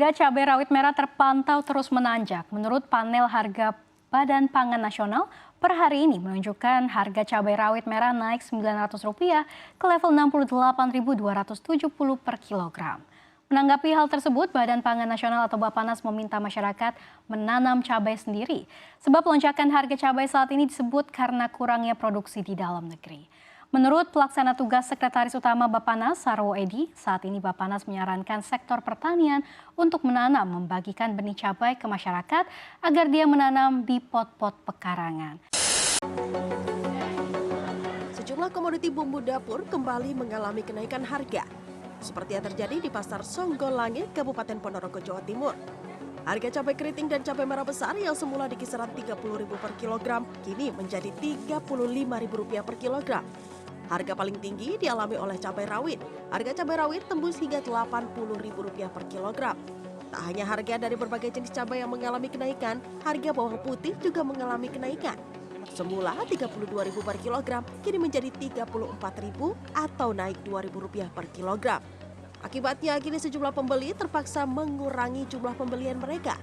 Harga cabai rawit merah terpantau terus menanjak. Menurut panel harga Badan Pangan Nasional, per hari ini menunjukkan harga cabai rawit merah naik Rp900 ke level Rp68.270 per kilogram. Menanggapi hal tersebut, Badan Pangan Nasional atau Bappenas meminta masyarakat menanam cabai sendiri. Sebab lonjakan harga cabai saat ini disebut karena kurangnya produksi di dalam negeri. Menurut pelaksana tugas Sekretaris Utama Bappenas, Sarwo Edi, saat ini Bappenas menyarankan sektor pertanian untuk menanam membagikan benih cabai ke masyarakat agar dia menanam di pot-pot pekarangan. Sejumlah komoditi bumbu dapur kembali mengalami kenaikan harga, seperti yang terjadi di Pasar Songgolangit, Kabupaten Ponorogo, Jawa Timur. Harga cabai keriting dan cabai merah besar yang semula di kisaran Rp30.000 per kilogram, kini menjadi Rp35.000 per kilogram. Harga paling tinggi dialami oleh cabai rawit. Harga cabai rawit tembus hingga Rp80.000 per kilogram. Tak hanya harga dari berbagai jenis cabai yang mengalami kenaikan, harga bawang putih juga mengalami kenaikan. Semula Rp32.000 per kilogram, kini menjadi Rp34.000 atau naik Rp2.000 per kilogram. Akibatnya, kini sejumlah pembeli terpaksa mengurangi jumlah pembelian mereka.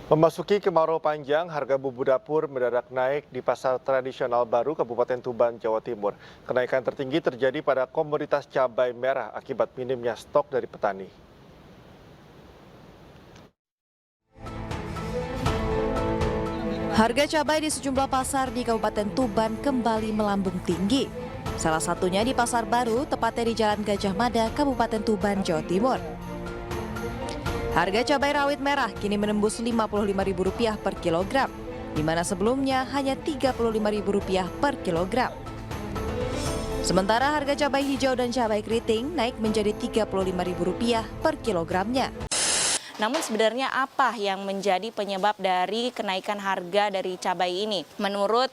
Memasuki kemarau panjang, harga bumbu dapur mendadak naik di Pasar Tradisional Baru, Kabupaten Tuban, Jawa Timur. Kenaikan tertinggi terjadi pada komoditas cabai merah akibat minimnya stok dari petani. Harga cabai di sejumlah pasar di Kabupaten Tuban kembali melambung tinggi. Salah satunya di Pasar Baru, tepatnya di Jalan Gajah Mada, Kabupaten Tuban, Jawa Timur. Harga cabai rawit merah kini menembus Rp55.000 per kilogram, di mana sebelumnya hanya Rp35.000 per kilogram. Sementara harga cabai hijau dan cabai keriting naik menjadi Rp35.000 per kilogramnya. Namun sebenarnya apa yang menjadi penyebab dari kenaikan harga dari cabai ini? Menurut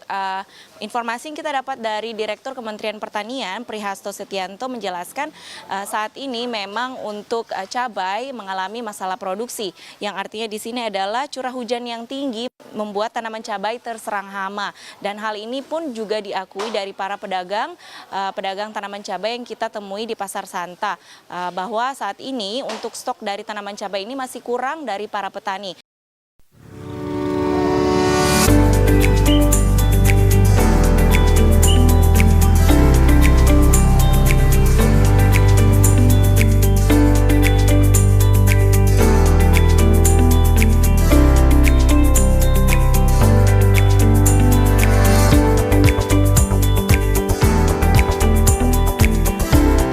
informasi yang kita dapat dari Direktur Kementerian Pertanian, Prihasto Setianto menjelaskan saat ini memang untuk cabai mengalami masalah produksi. Yang artinya di sini adalah curah hujan yang tinggi membuat tanaman cabai terserang hama. Dan hal ini pun juga diakui dari para pedagang tanaman cabai yang kita temui di Pasar Santa. Bahwa saat ini untuk stok dari tanaman cabai ini masih kurang dari para petani.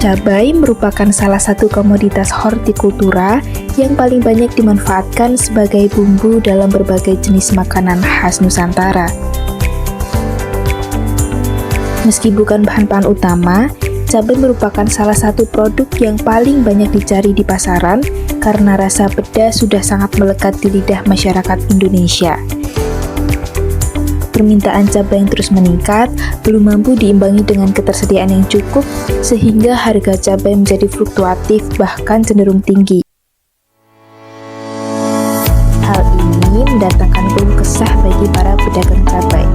Cabai merupakan salah satu komoditas hortikultura yang paling banyak dimanfaatkan sebagai bumbu dalam berbagai jenis makanan khas Nusantara. Meski bukan bahan pangan utama, cabai merupakan salah satu produk yang paling banyak dicari di pasaran karena rasa pedas sudah sangat melekat di lidah masyarakat Indonesia. Permintaan cabai yang terus meningkat belum mampu diimbangi dengan ketersediaan yang cukup sehingga harga cabai menjadi fluktuatif bahkan cenderung tinggi. Hal ini mendatangkan keluh kesah bagi para pedagang cabai.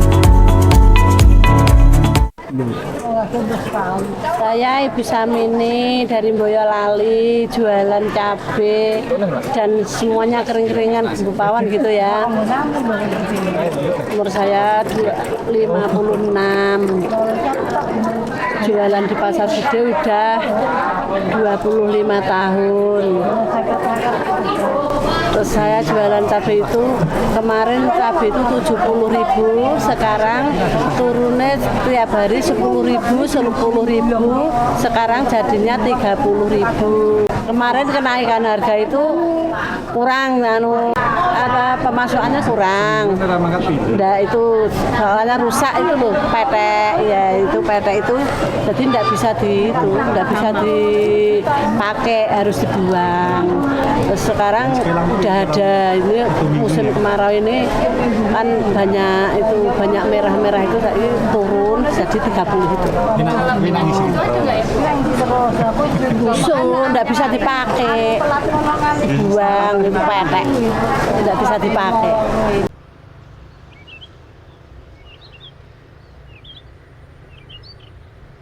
Saya Ibu Samini dari Boyolali, jualan cabai dan semuanya kering-keringan bumbu pawon gitu ya. Umur saya 56. Jualan di Pasar Gede udah 25 tahun. Terus saya jualan cabai itu kemarin cabai itu 70.000, sekarang turunnya tiap hari 10.000, 10.000, sekarang jadinya 30.000. Kemarin kenaikan harga itu kurang, ada pemasukannya kurang. Udah itu soalnya rusak itu loh, petek ya, itu petek itu jadi nggak bisa dipakai, harus dibuang. Terus sekarang udah ada ini musim kemarau ini kan banyak merah-merah itu tadi turun jadi 30 itu. Busuk, nggak bisa dipakai, dibuang itu petek, tidak bisa dipakai.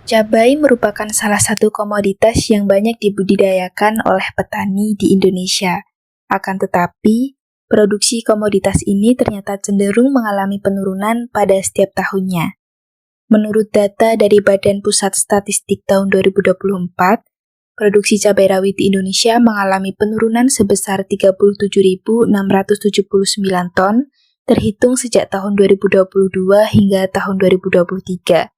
Cabai merupakan salah satu komoditas yang banyak dibudidayakan oleh petani di Indonesia. Akan tetapi, produksi komoditas ini ternyata cenderung mengalami penurunan pada setiap tahunnya. Menurut data dari Badan Pusat Statistik tahun 2024, produksi cabai rawit di Indonesia mengalami penurunan sebesar 37.679 ton, terhitung sejak tahun 2022 hingga tahun 2023.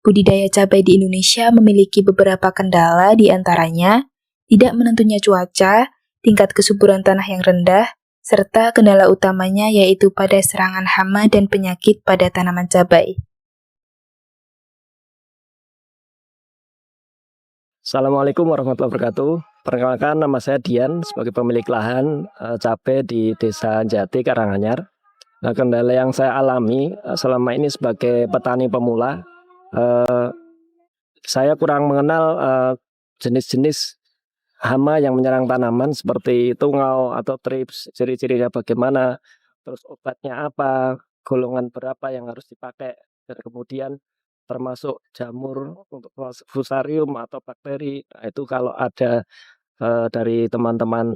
Budidaya cabai di Indonesia memiliki beberapa kendala, di antaranya tidak menentunya cuaca, tingkat kesuburan tanah yang rendah, serta kendala utamanya yaitu pada serangan hama dan penyakit pada tanaman cabai. Assalamualaikum warahmatullahi wabarakatuh. Perkenalkan, nama saya Dian sebagai pemilik lahan cabai di Desa Jati, Karanganyar. Nah, kendala yang saya alami selama ini sebagai petani pemula, saya kurang mengenal jenis-jenis hama yang menyerang tanaman seperti tungau atau trips, ciri-cirinya bagaimana, terus obatnya apa, golongan berapa yang harus dipakai, dan kemudian termasuk jamur untuk fusarium atau bakteri. Nah, itu kalau ada dari teman-teman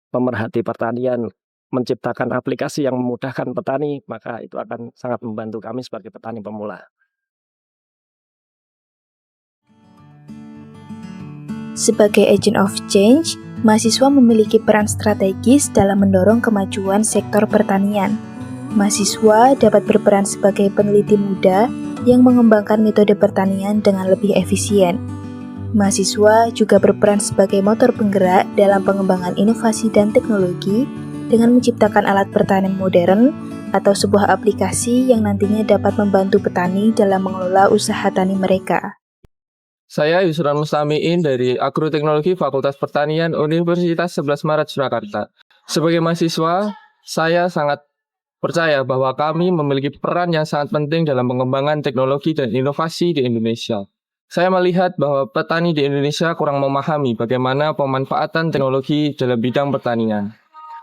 pemerhati pertanian menciptakan aplikasi yang memudahkan petani, maka itu akan sangat membantu kami sebagai petani pemula. Sebagai agent of change, mahasiswa memiliki peran strategis dalam mendorong kemajuan sektor pertanian. Mahasiswa dapat berperan sebagai peneliti muda yang mengembangkan metode pertanian dengan lebih efisien. Mahasiswa juga berperan sebagai motor penggerak dalam pengembangan inovasi dan teknologi dengan menciptakan alat pertanian modern atau sebuah aplikasi yang nantinya dapat membantu petani dalam mengelola usaha tani mereka. Saya Yusran Mustamiin dari Agroteknologi Fakultas Pertanian Universitas 11 Maret Surakarta. Sebagai mahasiswa, saya sangat percaya bahwa kami memiliki peran yang sangat penting dalam pengembangan teknologi dan inovasi di Indonesia. Saya melihat bahwa petani di Indonesia kurang memahami bagaimana pemanfaatan teknologi dalam bidang pertanian.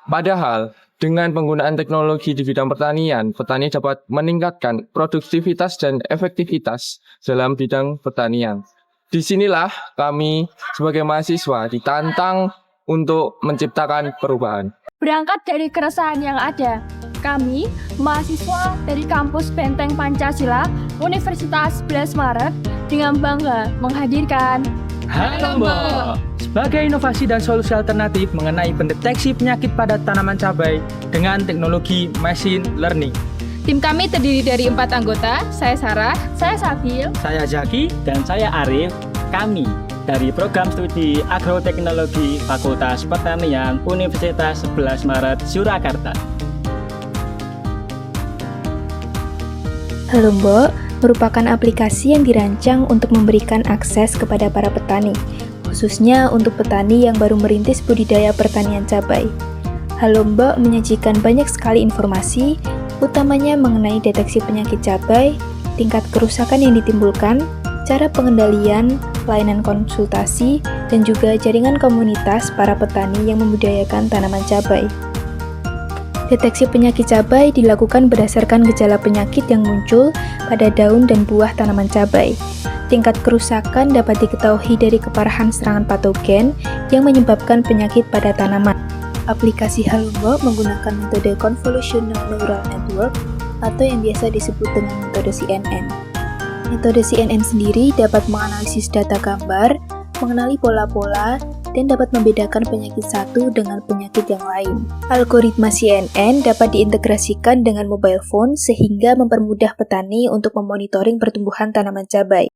Padahal, dengan penggunaan teknologi di bidang pertanian, petani dapat meningkatkan produktivitas dan efektivitas dalam bidang pertanian. Disinilah kami sebagai mahasiswa ditantang untuk menciptakan perubahan. Berangkat dari keresahan yang ada, kami, mahasiswa dari kampus Benteng Pancasila, Universitas 11 Maret, dengan bangga menghadirkan Halo Mbak! Sebagai inovasi dan solusi alternatif mengenai pendeteksi penyakit pada tanaman cabai dengan teknologi machine learning. Tim kami terdiri dari 4 anggota, saya Sarah, saya Sabil, Saya Zaki, dan saya Arif. Kami dari Program Studi Agroteknologi Fakultas Pertanian Universitas 11 Maret Surakarta. Halo Mbok merupakan aplikasi yang dirancang untuk memberikan akses kepada para petani, khususnya untuk petani yang baru merintis budidaya pertanian cabai. Halo Mbok menyajikan banyak sekali informasi, utamanya mengenai deteksi penyakit cabai, tingkat kerusakan yang ditimbulkan, cara pengendalian, pelayanan konsultasi, dan juga jaringan komunitas para petani yang membudidayakan tanaman cabai. Deteksi penyakit cabai dilakukan berdasarkan gejala penyakit yang muncul pada daun dan buah tanaman cabai. Tingkat kerusakan dapat diketahui dari keparahan serangan patogen yang menyebabkan penyakit pada tanaman. Aplikasi Halo Mbok menggunakan metode Convolutional Neural Network atau yang biasa disebut dengan metode CNN. Metode CNN sendiri dapat menganalisis data gambar, mengenali pola-pola, dan dapat membedakan penyakit satu dengan penyakit yang lain. Algoritma CNN dapat diintegrasikan dengan mobile phone sehingga mempermudah petani untuk memonitoring pertumbuhan tanaman cabai.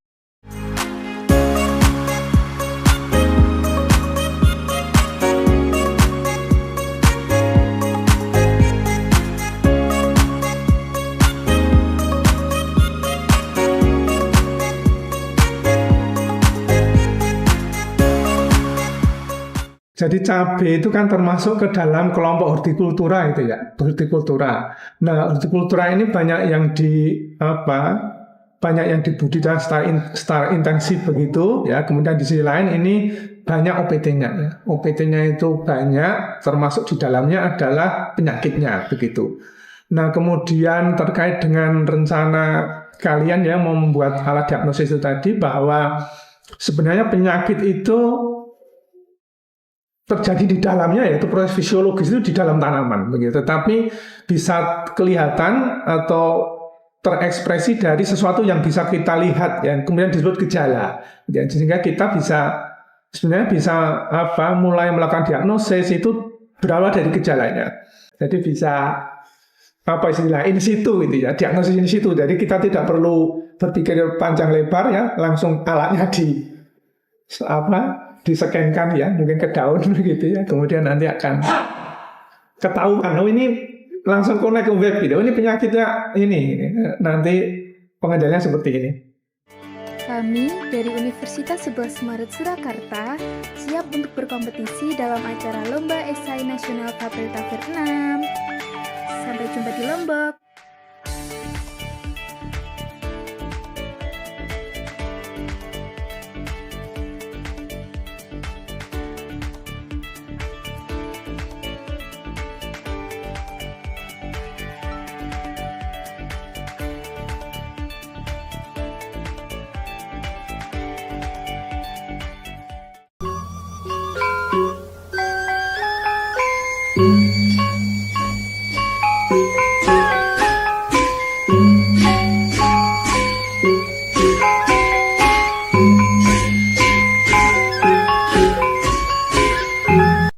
Jadi cabai itu kan termasuk ke dalam kelompok hortikultura itu ya, hortikultura. Nah, hortikultura ini banyak yang dibudidaya secara intensif begitu ya. Kemudian di sisi lain ini banyak OPT-nya ya. OPT-nya itu banyak, termasuk di dalamnya adalah penyakitnya begitu. Nah, kemudian terkait dengan rencana kalian yang mau membuat alat diagnosis itu tadi, bahwa sebenarnya penyakit itu terjadi di dalamnya, yaitu proses fisiologis itu di dalam tanaman begitu, tetapi bisa kelihatan atau terekspresi dari sesuatu yang bisa kita lihat yang kemudian disebut gejala, ya, sehingga kita sebenarnya bisa mulai melakukan diagnosis itu berawal dari gejalanya. Jadi bisa istilah in situ gitu ya, diagnosis in situ. Jadi kita tidak perlu berpikir panjang lebar ya, langsung alatnya disekenkan ya, mungkin ke daun gitu ya, kemudian nanti akan ketahuan, ini langsung connect ke web gitu, ini penyakitnya ini, nanti pengendaliannya seperti ini. Kami dari Universitas 11 Maret Surakarta siap untuk berkompetisi dalam acara Lomba Esai Nasional Fakultas 6. Sampai jumpa di Lombok. Thank you.